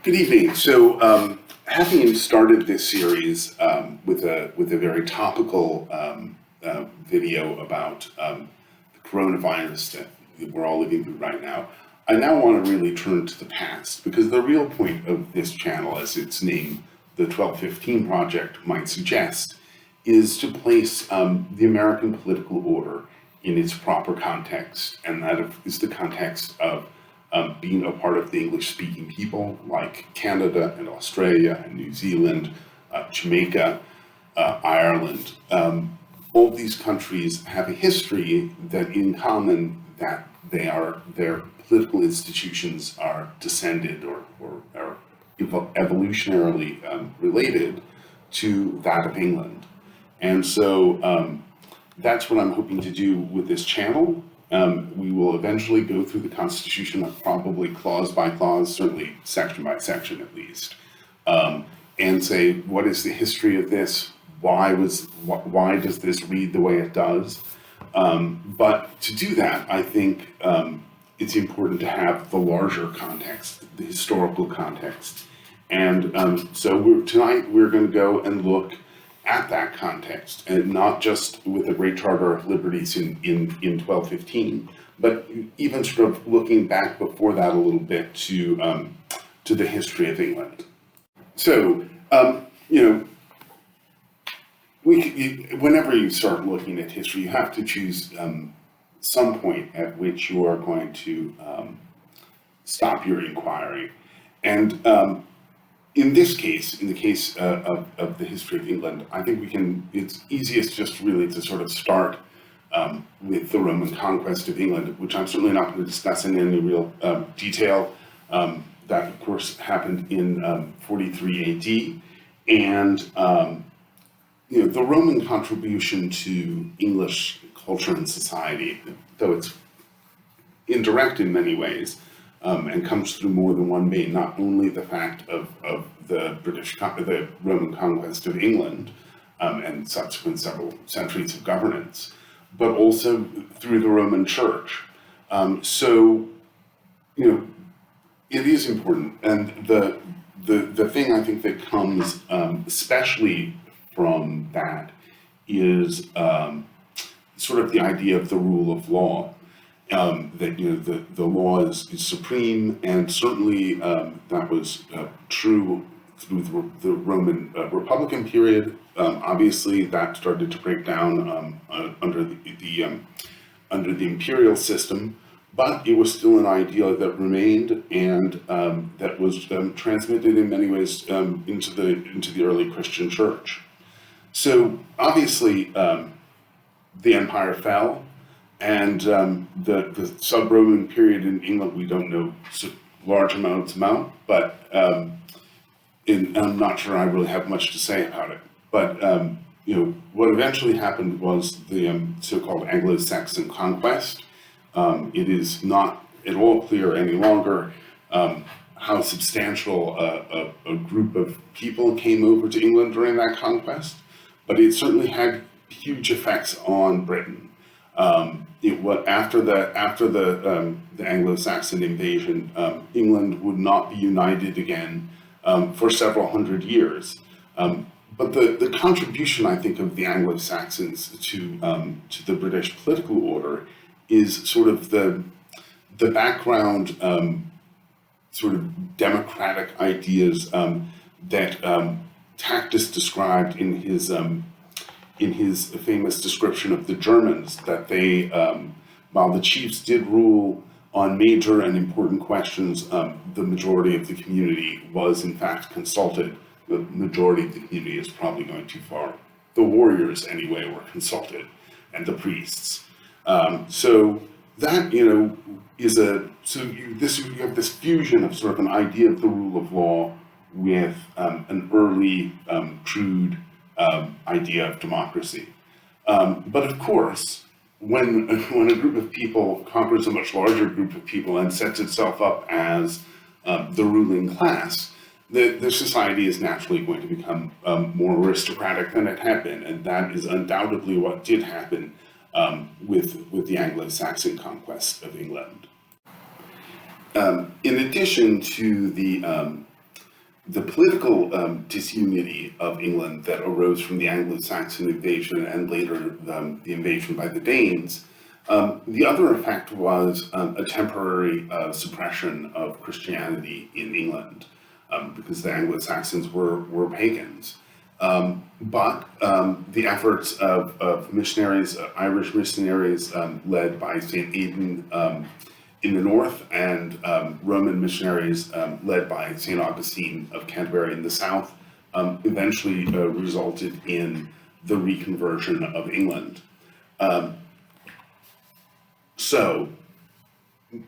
Good evening. So, having started this series with a very topical video about the coronavirus that we're all living through right now, I now want to really turn to the past, because the real point of this channel, as its name, the 1215 Project, might suggest, is to place the American political order in its proper context, and that is the context of being a part of the English-speaking people like Canada and Australia and New Zealand, Jamaica, Ireland. All these countries have a history that in common that their political institutions are descended or are evolutionarily related to that of England. And so that's what I'm hoping to do with this channel. We will eventually go through the Constitution, probably clause by clause, certainly section by section at least, and say, what is the history of this? Why does this read the way it does? But to do that, I think it's important to have the larger context, the historical context. And so tonight we're going to go and look at that context, and not just with the Great Charter of Liberties in 1215, but even sort of looking back before that a little bit to the history of England. So, whenever you start looking at history, you have to choose some point at which you are going to stop your inquiry. And in this case, in the case of the history of England, I think it's easiest just really to sort of start with the Roman conquest of England, which I'm certainly not going to discuss in any real detail. That, of course, happened in 43 AD. And, the Roman contribution to English culture and society, though it's indirect in many ways, and comes through more than one vein, not only the fact of the Roman conquest of England and subsequent several centuries of governance, but also through the Roman Church. So, it is important, and the thing I think that comes especially from that is sort of the idea of the rule of law. That the law is supreme, and certainly that was true through the Roman Republican period. Obviously, that started to break down under the imperial system, but it was still an idea that remained, and that was transmitted in many ways into the early Christian church. So obviously, the empire fell. And the sub-Roman period in England, we don't know large amounts about, but I'm not sure I really have much to say about it. But what eventually happened was the so-called Anglo-Saxon conquest. It is not at all clear any longer how substantial a group of people came over to England during that conquest, but it certainly had huge effects on Britain. After the Anglo-Saxon invasion, England would not be united again for several hundred years. But the contribution, I think, of the Anglo-Saxons to the British political order is sort of the background sort of democratic ideas that Tacitus described in his famous description of the Germans, that they, while the chiefs did rule on major and important questions, the majority of the community was in fact consulted. The majority of the community is probably going too far. The warriors, anyway, were consulted, and the priests. So that, you have this fusion of sort of an idea of the rule of law with an early, crude idea of democracy. But of course, when a group of people conquers a much larger group of people and sets itself up as the ruling class, the society is naturally going to become more aristocratic than it had been, and that is undoubtedly what did happen with the Anglo-Saxon conquest of England. In addition to the the political disunity of England that arose from the Anglo-Saxon invasion and later the invasion by the Danes. The other effect was a temporary suppression of Christianity in England, because the Anglo-Saxons were pagans. But the efforts of missionaries, Irish missionaries led by St. Aidan in the north, and Roman missionaries led by St. Augustine of Canterbury in the south, eventually resulted in the reconversion of England. So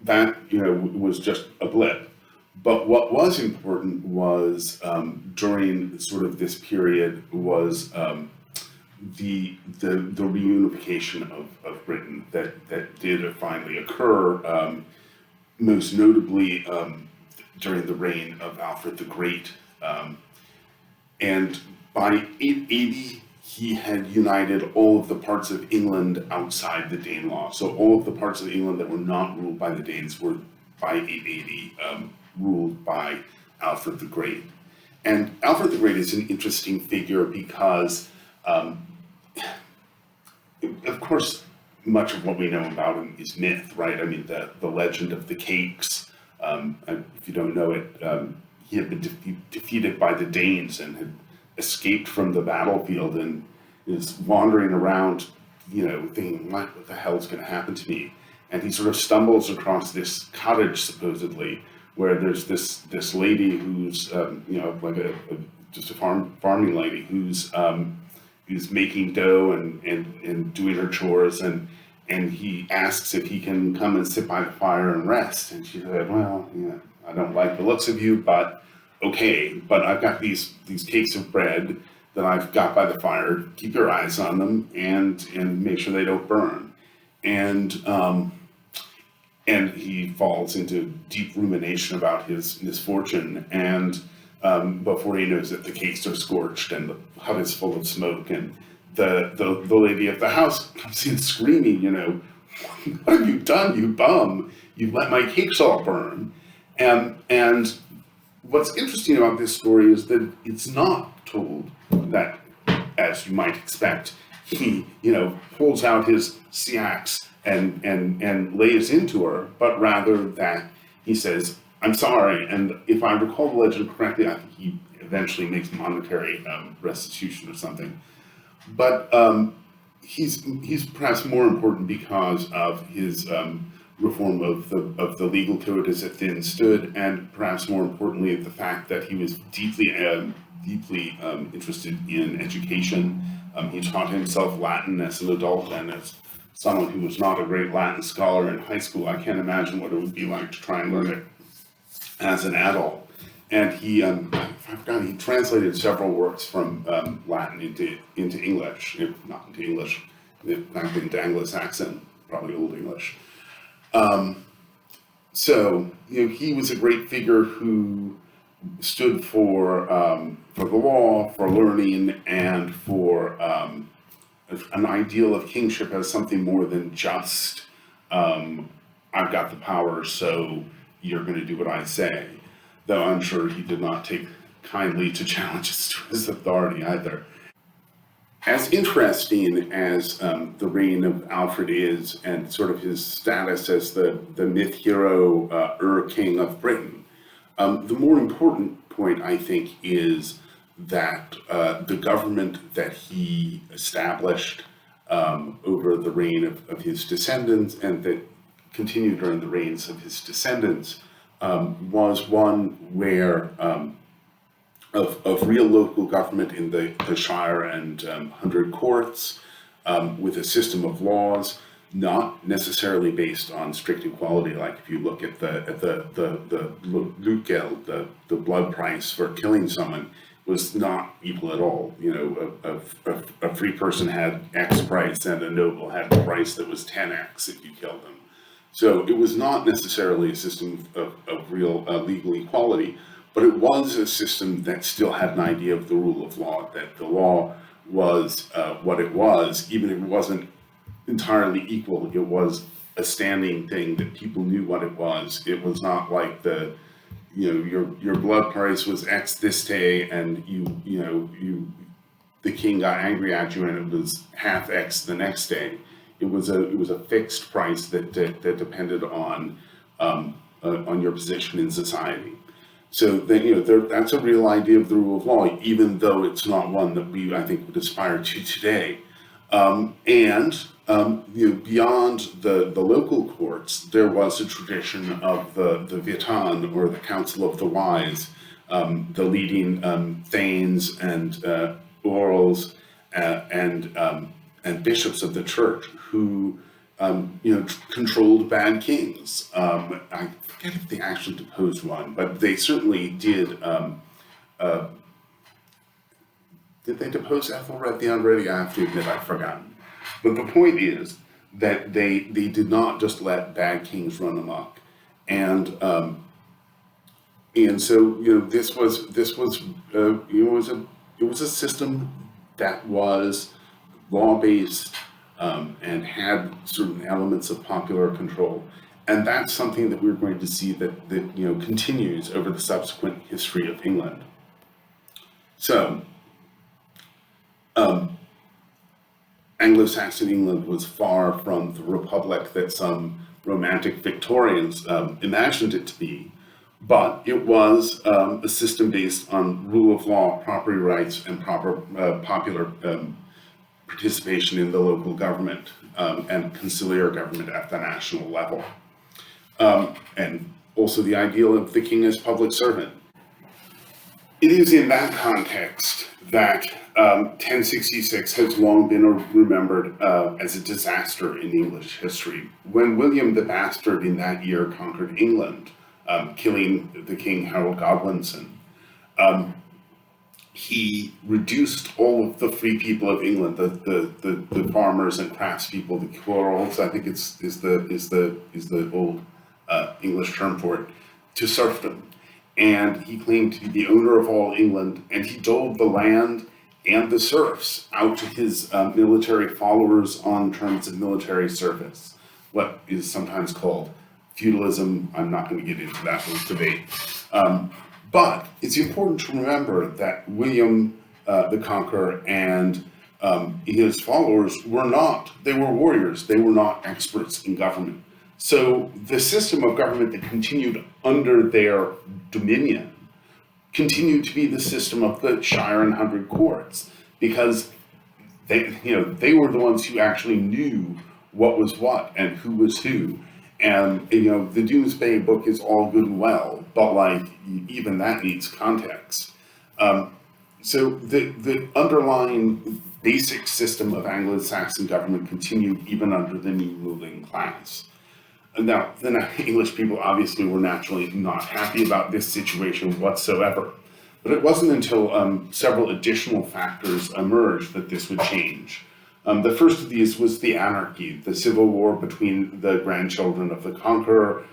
that, was just a blip. But what was important was, during sort of this period, was the reunification of Britain that did finally occur, most notably during the reign of Alfred the Great. And by 880, he had united all of the parts of England outside the Danelaw. So all of the parts of England that were not ruled by the Danes were, by 880, ruled by Alfred the Great. And Alfred the Great is an interesting figure because, of course, much of what we know about him is myth, right? I mean, the legend of the cakes, if you don't know it, he had been defeated by the Danes and had escaped from the battlefield and is wandering around, thinking, what the hell is going to happen to me? And he sort of stumbles across this cottage, supposedly, where there's this lady who's, like just a farming lady who's making dough and doing her chores, and he asks if he can come and sit by the fire and rest. And she said, well, I don't like the looks of you, but okay, but I've got these cakes of bread that I've got by the fire. Keep your eyes on them and make sure they don't burn. And he falls into deep rumination about his misfortune, and before he knows it, the cakes are scorched and the hut is full of smoke, and the lady of the house comes in screaming, what have you done, you bum? You've let my cakes all burn. And what's interesting about this story is that it's not told that, as you might expect, he, pulls out his seax and lays into her, but rather that he says, I'm sorry. And if I recall the legend correctly, I think he eventually makes monetary restitution or something. But he's perhaps more important because of his reform of the legal code as it then stood, and perhaps more importantly, the fact that he was deeply interested in education. He taught himself Latin as an adult, and as someone who was not a great Latin scholar in high school, I can't imagine what it would be like to try and learn it as an adult. And he translated several works from Latin into English, not into English, back into Anglo-Saxon, probably Old English. So he was a great figure who stood for the law, for learning, and for an ideal of kingship as something more than just I've got the power, so you're going to do what I say. Though I'm sure he did not take kindly to challenges to his authority either. As interesting as the reign of Alfred is, and sort of his status as the myth hero, King of Britain, the more important point, I think, is that the government that he established over the reign of his descendants, and that continued during the reigns of his descendants, was one where of real local government in the Shire and 100 courts, with a system of laws, not necessarily based on strict equality. Like if you look at the Blutgeld, the blood price for killing someone, was not equal at all. A free person had X price, and a noble had a price that was 10X if you killed them. So it was not necessarily a system of real legal equality, but it was a system that still had an idea of the rule of law, that the law was what it was, even if it wasn't entirely equal. It was a standing thing that people knew what it was. It was not like the your blood price was X this day, and the king got angry at you, and it was half X the next day. It was a fixed price that depended on your position in society. So that's a real idea of the rule of law, even though it's not one that we, I think, would aspire to today. Beyond the local courts, there was a tradition of the Witan, or the Council of the Wise, the leading thanes and orals and bishops of the church who controlled bad kings. I forget if they actually deposed one, but they certainly did. Did they depose Ethelred the Unready? I have to admit I've forgotten. But the point is that they did not just let bad kings run amok, and so this was it was a system that was law-based and had certain elements of popular control, and that's something that we're going to see that continues over the subsequent history of England. So. Anglo-Saxon England was far from the republic that some romantic Victorians imagined it to be, but it was a system based on rule of law, property rights, and popular participation in the local government and conciliar government at the national level. And also the ideal of the king as public servant. It is in that context that 1066 has long been remembered as a disaster in English history. When William the Bastard in that year conquered England, killing the king Harold Godwinson, he reduced all of the free people of England, the farmers and craftspeople, the quarrels, I think is the old English term for it, to serfdom. And he claimed to be the owner of all England, and he doled the land and the serfs out to his military followers on terms of military service, what is sometimes called feudalism. I'm not going to get into that whole debate. But it's important to remember that William the Conqueror and his followers they were warriors, they were not experts in government. So the system of government that continued under their dominion continued to be the system of the Shire and Hundred Courts, because they were the ones who actually knew what was what and who was who. And the Domesday Book is all good and well, but even that needs context. So the underlying basic system of Anglo-Saxon government continued even under the new ruling class. Now, the English people obviously were naturally not happy about this situation whatsoever, but it wasn't until several additional factors emerged that this would change. The first of these was the anarchy, the civil war between the grandchildren of the Conqueror,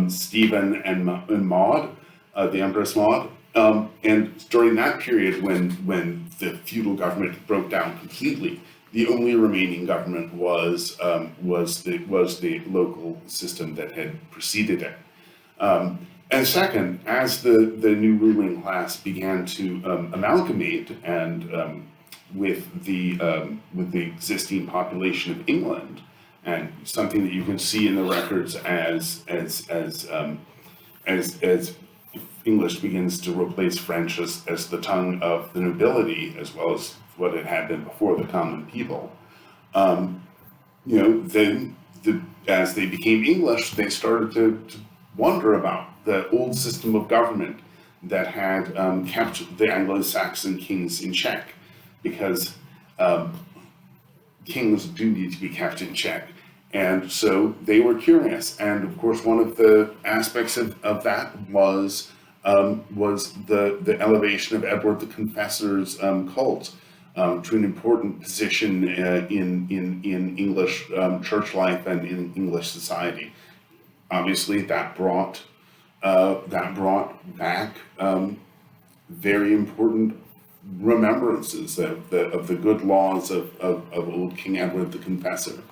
Stephen and Maud, the Empress Maud. And during that period when the feudal government broke down completely, the only remaining government was the local system that had preceded it. And second, as the new ruling class began to amalgamate and with the existing population of England, and something that you can see in the records as English begins to replace French as the tongue of the nobility, as well as what it had been before the common people. Then as they became English, they started to wonder about the old system of government that had kept the Anglo-Saxon kings in check, because kings do need to be kept in check. And so they were curious. And of course, one of the aspects of that was the elevation of Edward the Confessor's cult to an important position in English church life and in English society. Obviously, that brought back very important remembrances of the good laws of old King Edward the Confessor.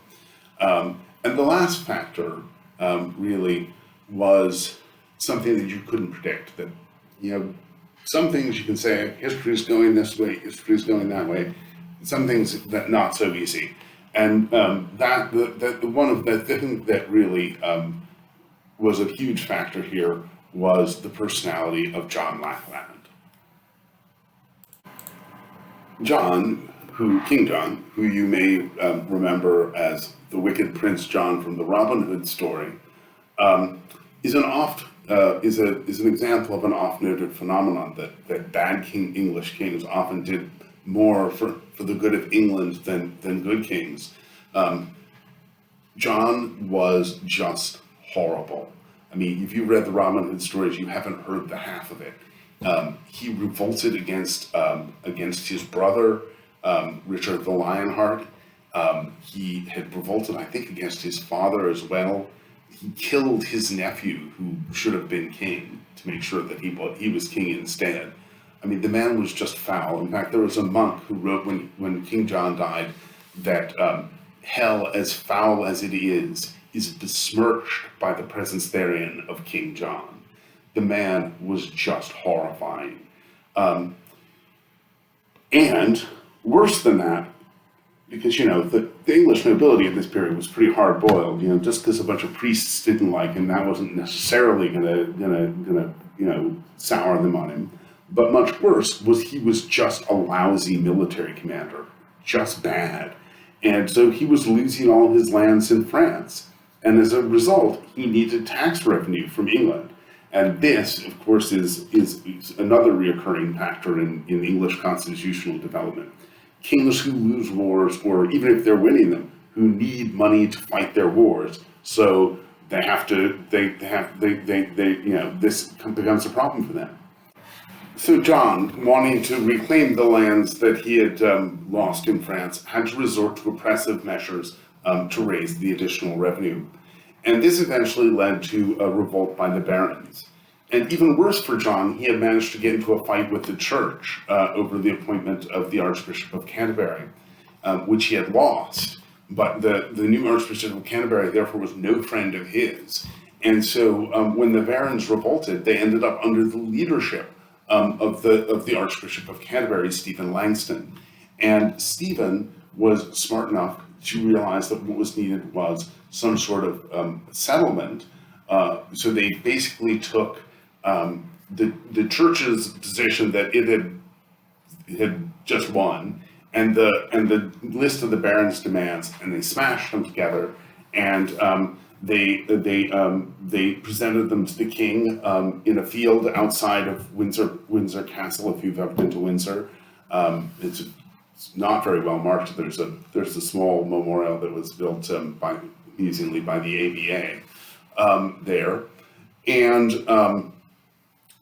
And the last factor really was something that you couldn't predict. That, some things you can say, history is going this way, history is going that way. Some things that not so easy. And one of the things that really was a huge factor here was the personality of John Lackland. King John, who you may remember as the wicked Prince John from the Robin Hood story, is an example of an oft-noted phenomenon that bad English kings often did more for the good of England than good kings. John was just horrible. I mean, if you read the Robin Hood stories, you haven't heard the half of it. He revolted against his brother, Richard the Lionheart. He had revolted, I think, against his father as well. He killed his nephew, who should have been king, to make sure that he was king instead. I mean, the man was just foul. In fact, there was a monk who wrote when King John died that hell, as foul as it is besmirched by the presence therein of King John. The man was just horrifying. And worse than that, because, the English nobility at this period was pretty hard-boiled. Just because a bunch of priests didn't like him, that wasn't necessarily gonna sour them on him. But much worse was he was just a lousy military commander, just bad. And so he was losing all his lands in France. And as a result, he needed tax revenue from England. And this, of course, is another reoccurring factor in English constitutional development. Kings who lose wars, or even if they're winning them, who need money to fight their wars, so this becomes a problem for them. So John, wanting to reclaim the lands that he had lost in France, had to resort to oppressive measures to raise the additional revenue. And this eventually led to a revolt by the barons. And even worse for John, he had managed to get into a fight with the church over the appointment of the Archbishop of Canterbury, which he had lost. But the new Archbishop of Canterbury, therefore, was no friend of his. And so when the barons revolted, they ended up under the leadership of the Archbishop of Canterbury, Stephen Langston. And Stephen was smart enough to realize that what was needed was some sort of settlement. So they basically took the church's position that it had just won, and the list of the barons' demands, and they smashed them together, and they presented them to the king in a field outside of Windsor Castle. If you've ever been to Windsor, it's not very well marked. There's a small memorial that was built amusingly by the AVA there, and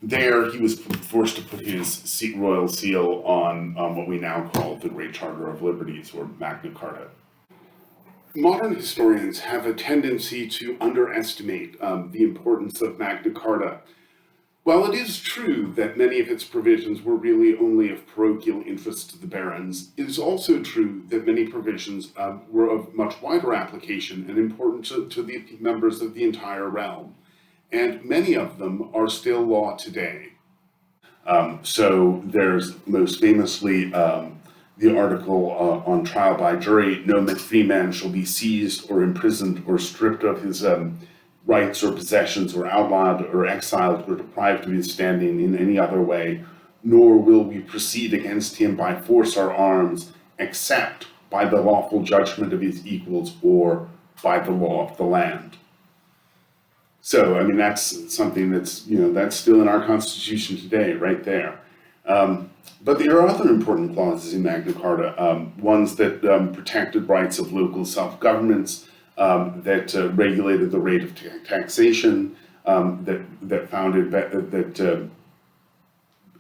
there he was forced to put his royal seal on what we now call the Great Charter of Liberties, or Magna Carta. Modern historians have a tendency to underestimate the importance of Magna Carta. While it is true that many of its provisions were really only of parochial interest to the barons, it is also true that many provisions were of much wider application and important to the members of the entire realm. And many of them are still law today. So there's most famously the article on trial by jury: no free man shall be seized or imprisoned or stripped of his rights or possessions, or outlawed or exiled or deprived of his standing in any other way, nor will we proceed against him by force or arms, except by the lawful judgment of his equals or by the law of the land. So, I mean, that's something that's still in our Constitution today, right there. But there are other important clauses in Magna Carta, ones that protected rights of local self-governments, that regulated the rate of taxation, that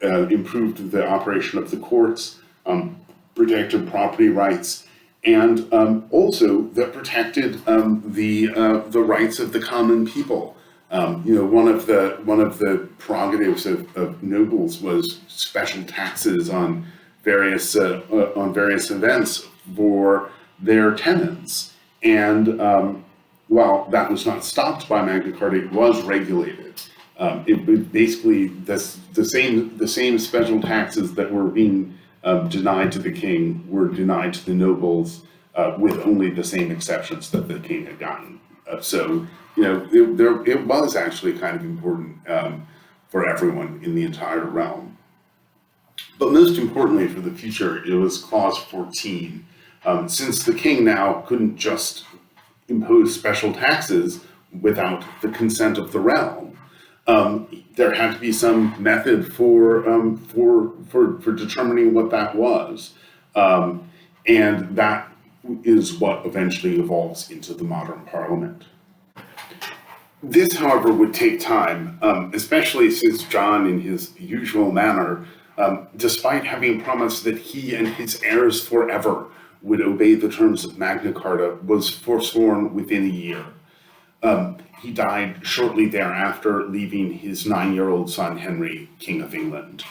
improved the operation of the courts, protected property rights, and also that protected the rights of the common people. One of the prerogatives of nobles was special taxes on various events for their tenants, and while that was not stopped by Magna Carta, it was regulated. It was basically the same special taxes that were being denied to the king were denied to the nobles, with only the same exceptions that the king had gotten. So, it was actually kind of important for everyone in the entire realm. But most importantly for the future, it was Clause 14. Since the king now couldn't just impose special taxes without the consent of the realm, there had to be some method for determining what that was, and that is what eventually evolves into the modern parliament. This, however, would take time, especially since John, in his usual manner, despite having promised that he and his heirs forever would obey the terms of Magna Carta, was forsworn within a year. He died shortly thereafter, leaving his 9-year-old son Henry, King of England.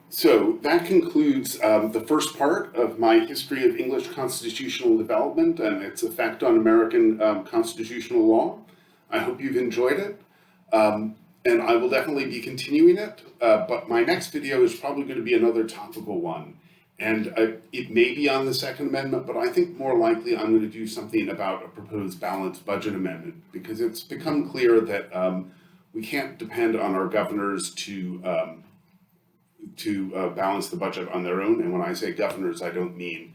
So that concludes the first part of my history of English constitutional development and its effect on American constitutional law. I hope you've enjoyed it, and I will definitely be continuing it, but my next video is probably going to be another topical one. And it may be on the Second Amendment, but I think more likely I'm going to do something about a proposed balanced budget amendment, because it's become clear that we can't depend on our governors to balance the budget on their own. And when I say governors, I don't mean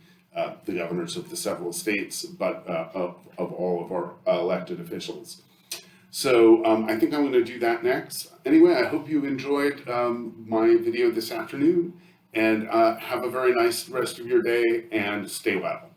the governors of the several states, but of all of our elected officials. So I think I'm going to do that next. Anyway, I hope you enjoyed my video this afternoon, and have a very nice rest of your day, and stay well.